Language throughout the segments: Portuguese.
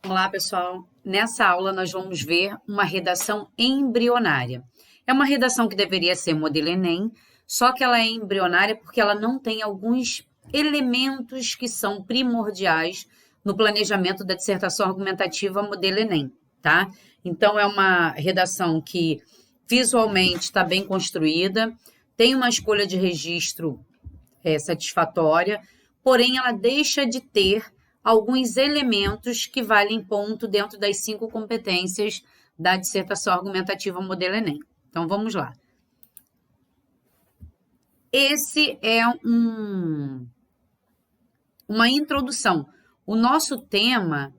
Olá, pessoal. Nessa aula, nós vamos ver uma redação embrionária. É uma redação que deveria ser modelo Enem, só que ela é embrionária porque ela não tem alguns elementos que são primordiais no planejamento da dissertação argumentativa modelo Enem, tá? Então, é uma redação que visualmente está bem construída, tem uma escolha de registro satisfatória, porém ela deixa de ter alguns elementos que valem ponto dentro das 5 competências da dissertação argumentativa modelo Enem. Então, vamos lá. Esse é uma introdução. O nosso tema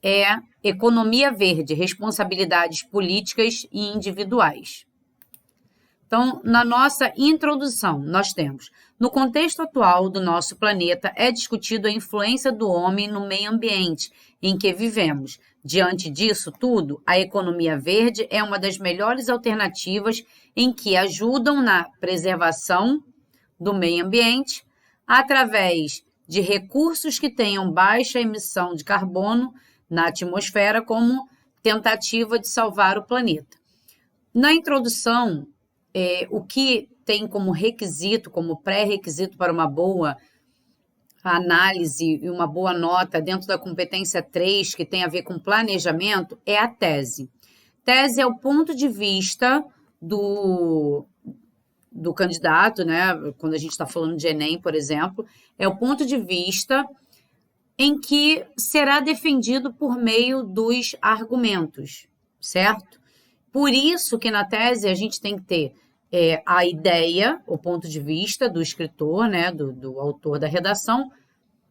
é economia verde, responsabilidades políticas e individuais. Então, na nossa introdução, nós temos: no contexto atual do nosso planeta, é discutido a influência do homem no meio ambiente em que vivemos. Diante disso tudo, a economia verde é uma das melhores alternativas em que ajudam na preservação do meio ambiente através de recursos que tenham baixa emissão de carbono na atmosfera como tentativa de salvar o planeta. Na introdução, o que tem como requisito, como pré-requisito para uma boa análise e uma boa nota dentro da competência 3, que tem a ver com planejamento, é a tese. Tese é o ponto de vista do candidato, né? Quando a gente está falando de Enem, por exemplo, é o ponto de vista em que será defendido por meio dos argumentos, certo? Por isso que na tese a gente tem que ter a ideia, o ponto de vista do escritor, né, do autor da redação,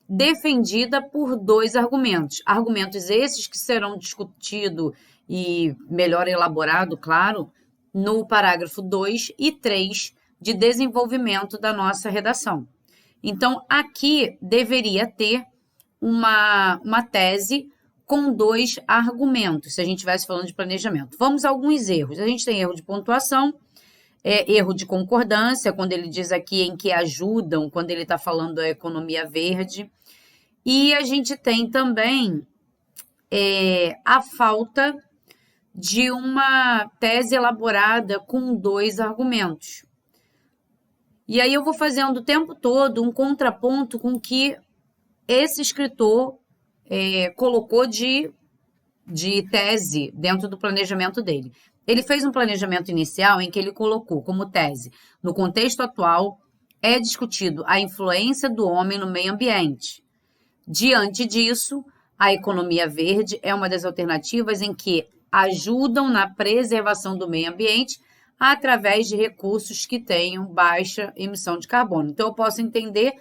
defendida por 2 argumentos. Argumentos esses que serão discutidos e melhor elaborado, claro, no parágrafo 2 e 3 de desenvolvimento da nossa redação. Então, aqui deveria ter uma tese com 2 argumentos, se a gente estivesse falando de planejamento. Vamos a alguns erros. A gente tem erro de pontuação, erro de concordância, quando ele diz aqui em que ajudam, quando ele está falando da economia verde. E a gente tem também a falta de uma tese elaborada com 2 argumentos. E aí eu vou fazendo o tempo todo um contraponto com o que esse escritor colocou de tese dentro do planejamento dele. Ele fez um planejamento inicial em que ele colocou como tese: no contexto atual, é discutido a influência do homem no meio ambiente. Diante disso, a economia verde é uma das alternativas em que ajudam na preservação do meio ambiente através de recursos que tenham baixa emissão de carbono. Então, eu posso entender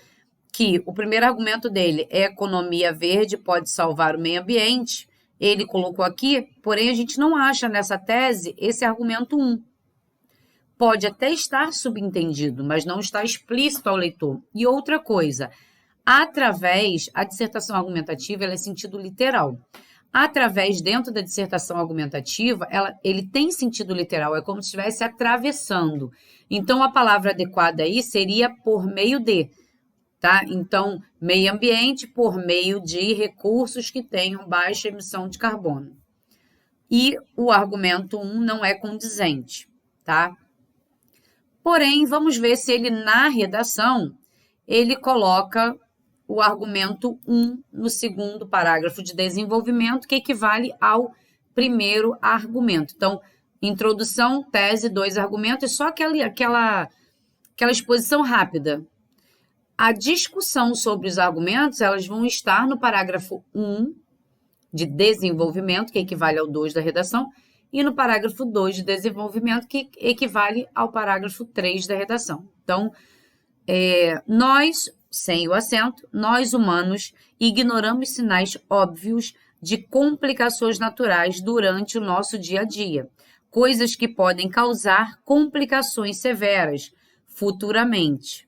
que o primeiro argumento dele é economia verde pode salvar o meio ambiente. Ele colocou aqui, porém a gente não acha nessa tese esse argumento 1. Pode até estar subentendido, mas não está explícito ao leitor. E outra coisa, a dissertação argumentativa ela é sentido literal. Dentro da dissertação argumentativa, ele tem sentido literal, é como se estivesse atravessando. Então, a palavra adequada aí seria por meio de. Tá? Então, meio ambiente por meio de recursos que tenham baixa emissão de carbono. E o argumento 1 não é condizente, tá? Porém, vamos ver se ele, na redação, ele coloca o argumento 1 no segundo parágrafo de desenvolvimento, que equivale ao primeiro argumento. Então, introdução, tese, 2 argumentos, e só aquela exposição rápida. A discussão sobre os argumentos, elas vão estar no parágrafo 1 de desenvolvimento, que equivale ao 2 da redação, e no parágrafo 2 de desenvolvimento, que equivale ao parágrafo 3 da redação. Então, nós, sem o acento, nós humanos ignoramos sinais óbvios de complicações naturais durante o nosso dia a dia, coisas que podem causar complicações severas futuramente.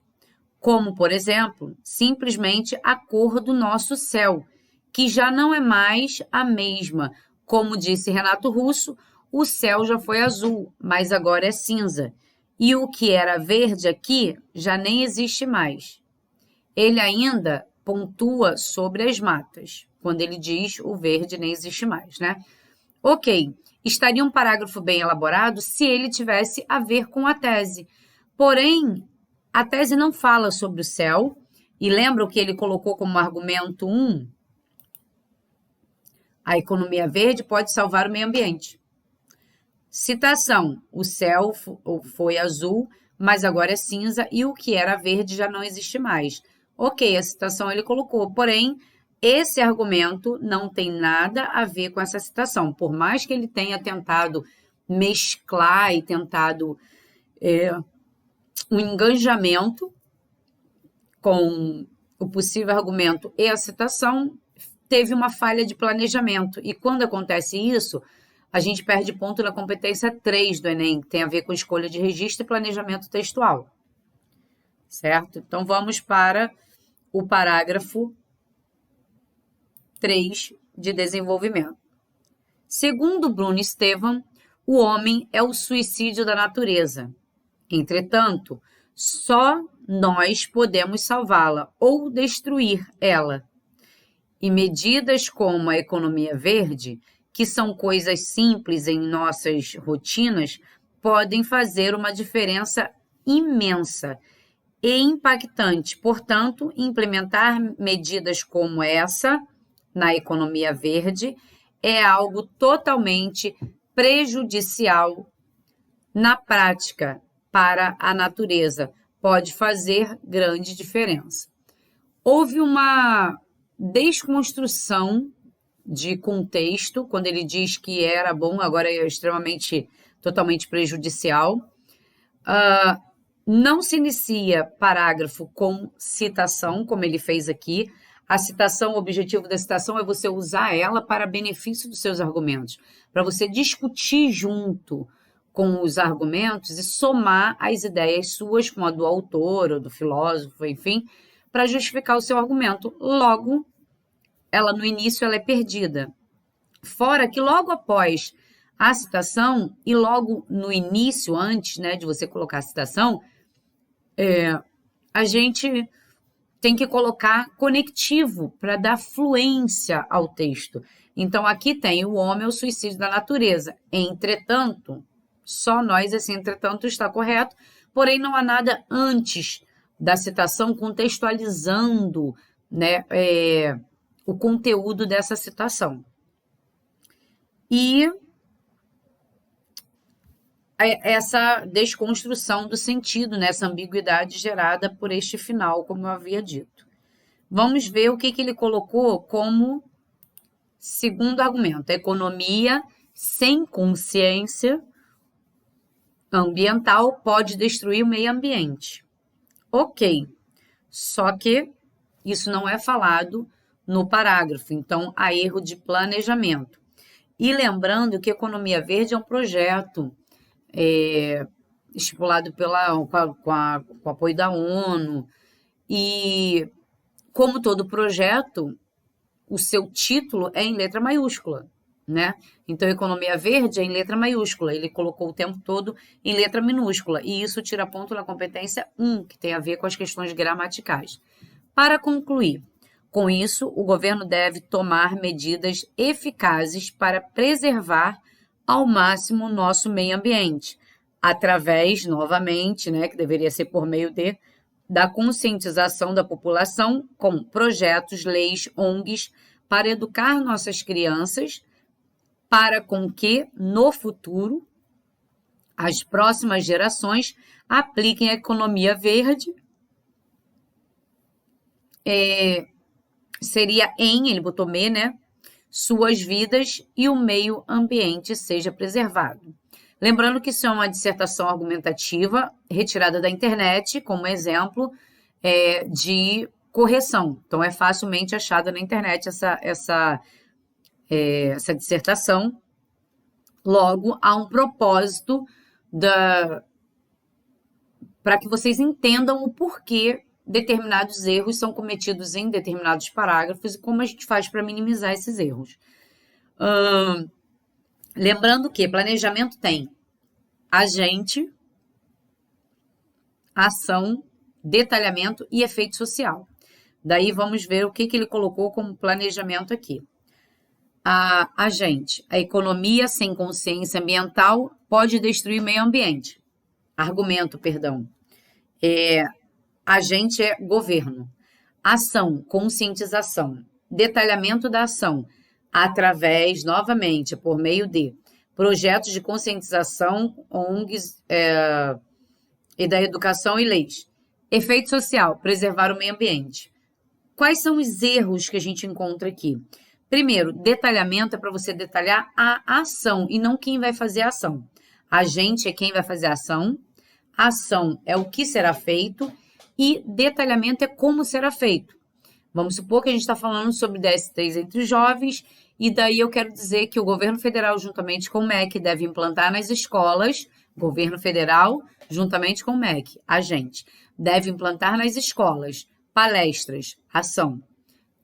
Como, por exemplo, simplesmente a cor do nosso céu, que já não é mais a mesma. Como disse Renato Russo, o céu já foi azul, mas agora é cinza. E o que era verde aqui já nem existe mais. Ele ainda pontua sobre as matas. quando ele diz o verde nem existe mais, né? Ok, estaria um parágrafo bem elaborado se ele tivesse a ver com a tese. Porém, a tese não fala sobre o céu, e lembra o que ele colocou como argumento 1? A economia verde pode salvar o meio ambiente. Citação: o céu foi azul, mas agora é cinza, e o que era verde já não existe mais. Ok, a citação ele colocou, porém, esse argumento não tem nada a ver com essa citação. Por mais que ele tenha tentado mesclar e tentado um engajamento com o possível argumento e a citação, teve uma falha de planejamento. E quando acontece isso, a gente perde ponto na competência 3 do Enem, que tem a ver com escolha de registro e planejamento textual. Certo? Então, vamos para o parágrafo 3 de desenvolvimento. Segundo Bruno Estevam, o homem é o suicídio da natureza. Entretanto, só nós podemos salvá-la ou destruir ela. E medidas como a economia verde, que são coisas simples em nossas rotinas, podem fazer uma diferença imensa e impactante. Portanto, implementar medidas como essa na economia verde é algo totalmente prejudicial na prática para a natureza. Pode fazer grande diferença. Houve uma desconstrução de contexto, quando ele diz que era bom, agora é totalmente prejudicial. Não se inicia parágrafo com citação, como ele fez aqui. A citação, o objetivo da citação é você usar ela para benefício dos seus argumentos, para você discutir junto com os argumentos e somar as ideias suas com a do autor ou do filósofo, enfim, para justificar o seu argumento. Logo, no início ela é perdida. Fora que logo após a citação e logo no início, antes, né, de você colocar a citação, a gente tem que colocar conectivo para dar fluência ao texto. Então, aqui tem o homem é o suicídio da natureza. Entretanto, só nós, esse entretanto está correto, porém não há nada antes da citação contextualizando, né, o conteúdo dessa citação. E essa desconstrução do sentido, né, essa ambiguidade gerada por este final, como eu havia dito. Vamos ver o que ele colocou como segundo argumento. A economia sem consciência ambiental pode destruir o meio ambiente. Ok, só que isso não é falado no parágrafo, então há erro de planejamento. E lembrando que a economia verde é um projeto estipulado com o apoio da ONU, e como todo projeto, o seu título é em letra maiúscula, né? Então, economia verde é em letra maiúscula, ele colocou o tempo todo em letra minúscula, e isso tira ponto na competência 1, que tem a ver com as questões gramaticais. Para concluir, com isso, o governo deve tomar medidas eficazes para preservar ao máximo o nosso meio ambiente, através, novamente, né, que deveria ser por meio da conscientização da população com projetos, leis, ONGs, para educar nossas crianças, para com que, no futuro, as próximas gerações apliquem a economia verde. Seria ele botou me, né? Suas vidas e o meio ambiente seja preservado. Lembrando que isso é uma dissertação argumentativa retirada da internet, como exemplo de correção. Então, é facilmente achada na internet essa dissertação. Logo, há um propósito para que vocês entendam o porquê determinados erros são cometidos em determinados parágrafos e como a gente faz para minimizar esses erros. Lembrando que planejamento tem agente, ação, detalhamento e efeito social. Daí vamos ver o que ele colocou como planejamento aqui. A economia sem consciência ambiental pode destruir o meio ambiente. Argumento, perdão. Agente é governo. Ação, conscientização. Detalhamento da ação, através, novamente, por meio de projetos de conscientização, ONGs e da educação e leis. Efeito social, preservar o meio ambiente. Quais são os erros que a gente encontra aqui? Primeiro, detalhamento é para você detalhar a ação e não quem vai fazer a ação. Agente é quem vai fazer a ação é o que será feito e detalhamento é como será feito. Vamos supor que a gente está falando sobre DSTs entre os jovens e daí eu quero dizer que o governo federal, juntamente com o MEC, deve implantar nas escolas, governo federal, juntamente com o MEC, agente, deve implantar nas escolas palestras, ação.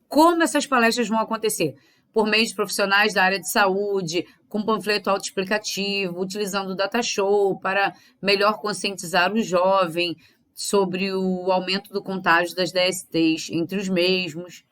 Como essas palestras vão acontecer? Por meio de profissionais da área de saúde, com panfleto autoexplicativo, utilizando o data show para melhor conscientizar o jovem sobre o aumento do contágio das DSTs entre os mesmos,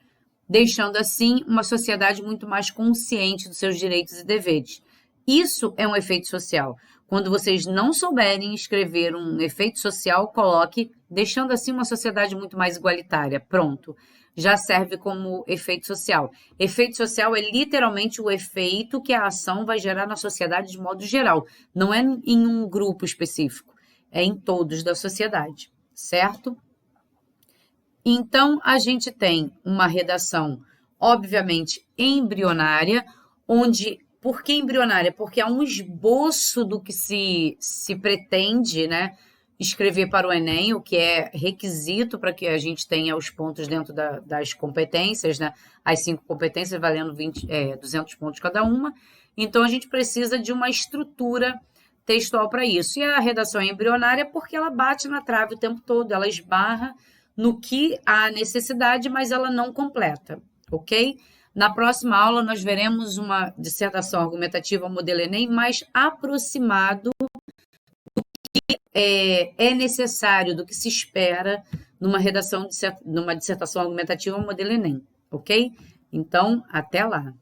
deixando assim uma sociedade muito mais consciente dos seus direitos e deveres. Isso é um efeito social. Quando vocês não souberem escrever um efeito social, coloque, deixando assim uma sociedade muito mais igualitária. Pronto. Já serve como efeito social. Efeito social é literalmente o efeito que a ação vai gerar na sociedade de modo geral. Não é em um grupo específico, é em todos da sociedade, certo? Então, a gente tem uma redação, obviamente, embrionária, onde... Por que embrionária? Porque é um esboço do que se pretende, né, escrever para o Enem, o que é requisito para que a gente tenha os pontos dentro das competências, né? As 5 competências valendo 200 pontos cada uma. Então, a gente precisa de uma estrutura textual para isso. E a redação é embrionária porque ela bate na trave o tempo todo, ela esbarra no que há necessidade, mas ela não completa, ok? Na próxima aula, nós veremos uma dissertação argumentativa modelo Enem mais aproximado é necessário, do que se espera numa redação, numa dissertação argumentativa modelo Enem, ok? Então, até lá!